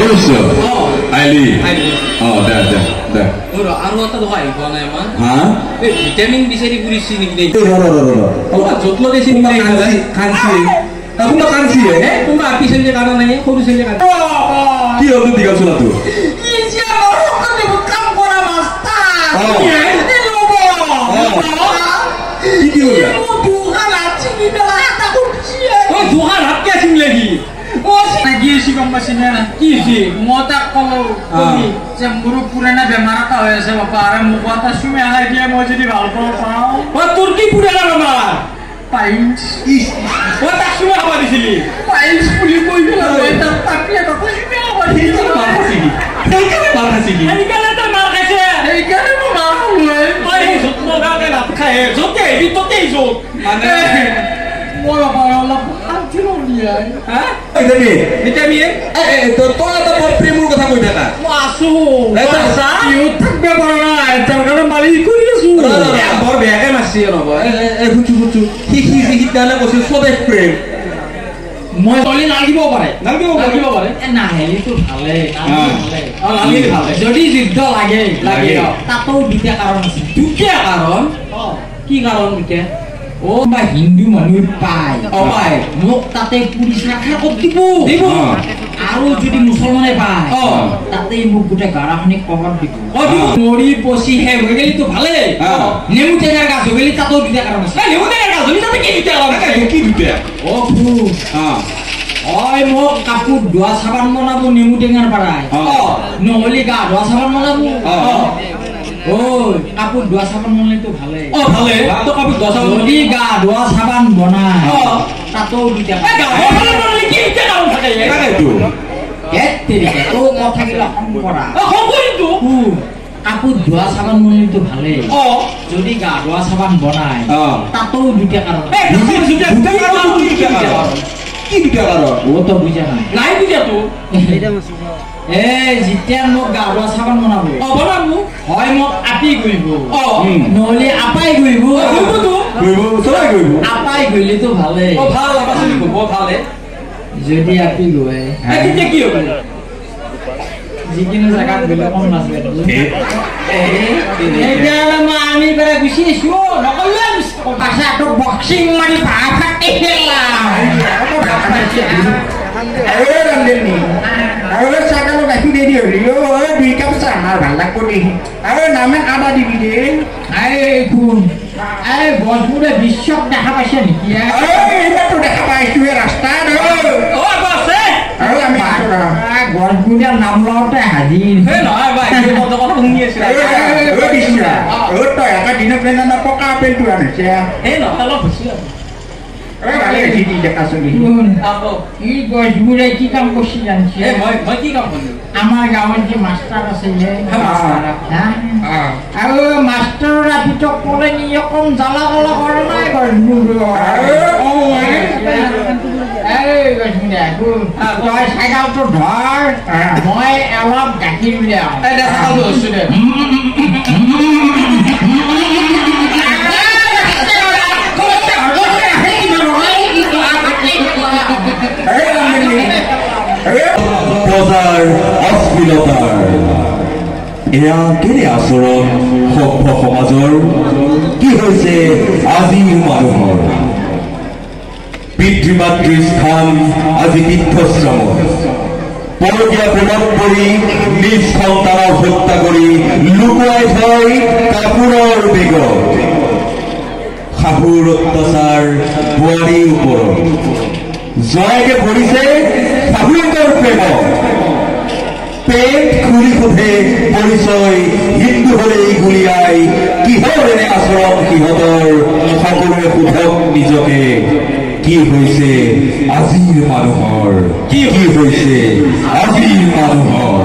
গৈছো আইলি দে দে দে আৰু এটা দোকান আহি পোৱা নাই আমাৰ হা এই ভিটামিন বিচাৰি ফুৰিছি নেকি অলপ যত্ন দিছি কাঞ্চি আপোনাৰ কাঞ্চি কোনোবা আপি চলি কানা নাই সৰু চলি কানা কি হ'ল দীঘল চোলাটো কি হ'ল দোকান হাতকে চিংলে কি গিয়েছি গম পাইছি না কি হৈছে মই তাক কলো যে মোৰো পুৰণা বেমাৰ এটা হৈ আছে বাপা আৰু মোক এটা চুমে আহাই দিয়ে মই যদি ভাল পাওঁ তোৰ কি পুৰণা বেমাৰ পাইলছ তাক চুমে খাব দিছিলি পাইলছ বুলি কৈ পেলাই মই তাক তাকে চুমে খাব দিছিলো সেইকাৰণে তই মাৰ খাইছে সেইকাৰণে মই মাৰ খালো যত্ন কাৰণে ভাত খাই য'তে আহিবি ত'তে য'ত মানে মই বাপা অলপ শান্তি নলিয়াই ভিটামিন তই এটা বৰ প্ৰেমৰ কথা কৈ থাকা মই আছো ইহঁত থাকিব পৰা নাই তাৰ কাৰণে মাৰি কৰি আছো বৰ বেয়াকে মাৰছি শুনছো সি সিদিনা কৈছিল স্বদেশ প্ৰেম মই চলি নাগিব পাৰে নাহিলেতো ভালে ভালে যদি যুদ্ধ লাগে তাতো দুটা কাৰণ আছে দুটা কাৰণ কি কাৰণ দুটা বা হিন্দু মানুহ পায় মোক তাতে পুলিচ ৰাখা দিব আৰু যদি মুছলমানে পায় তাতে মোক গোটেই গাড়াখনি কভাৰ দিব মৰি পচি শেষ হৈ গেলিতো ভালে নেমু টেঙাৰ গাছ হৈ গেলি তাতো দুটা কাৰণ আছে নেমু টেঙাৰ গাছ হ'লে তাতে কি দুটা কাৰণ কি দুটা মোক কাপোৰ ধোৱা চাবান বনাব নেমু টেঙাৰ পৰাই নহ'লে গা ধোৱা চাবান বনাব কাপোৰ ধোৱা চাবান বনালেতো ভালে ভালে তো কাপোৰ ধোৱা চাবান যদি গা ধোৱা চাবান বনাই তাতো দুটা কি দুটা কাৰণ থাকে কথাগিলা কম কৰা কিন্তু কাপোৰ ধোৱা চাবান বনালেতো ভালে যদি গা ধোৱা চাবান বনাই তাতো দুটা কাৰণ কি দুটা কাৰণ তো বুজা নাই বুজাতো যেতিয়া মোক গা ধোৱা চাবান বনাব বনাব হয় মোক আপি কৰিব নহ'লে আপাই কৰিব আপাই গ'লেতো ভালে ভাল আপাচলি কৰিব ভালে যদি আপি গৈ তেতিয়া কি হ'ব যিকোনো জেগাত গ'লে কম নাচবে আমি পেলাই গুচি আহিছো নকলে পাছাটো বক্সিং মাৰি ভাত আৰু চাগালো গাখীৰ দেৰি হলি দুই কাপ চাহ আমাৰ ভাল লাগব দেখি আৰু নামে আদা দিবি দে গছবোৰে বিশ্বক দেখা পাইছে নেকি এইবাৰতো দেখা পাইছোৱে ৰাস্তাত আৰু আমি গছবোৰে নাম লওঁতে হাজিৰ তই এটা দিনত পকা আপেলটো আনিছে গছবোৰে কি কাম কৰিছে জানিছে মই কি কাম কৰিলো আমাৰ গাঁৱত যে মাষ্টাৰ আছে আৰু মাষ্টাৰৰ ভিতৰত পৰে নি অকণ জ্বালা কলা কৰা নাই তই চাইকেলটো ধৰ মই অলপ গাখীৰ উলিয়াও প্ৰজাৰ অশ্লীলতাৰ এয়া কেনে আচৰণ সভ্য সমাজৰ কি হৈছে আজিৰ মানুহৰ পিতৃ মাতৃৰ স্থান আজি বৃদ্ধাশ্ৰম পৰকীয়া প্ৰেমত পৰি নিজ সন্তানক হত্যা কৰি লুকুৱাই থয় কাপোৰৰ বেগত শাহুৰ অত্যাচাৰ বোৱাৰীৰ ওপৰত জয়কে পৰিছে শাহুৱেকৰ প্ৰেমত পেট খুলি সোধে পৰিচয় হিন্দু হলেই গুলিয়াই কিহৰ এনে আচৰণ সিহঁতৰ সকলোৱে সোধক নিজকে কি হৈছে আজিৰ মানুহৰ কি হৈছে আজিৰ মানুহৰ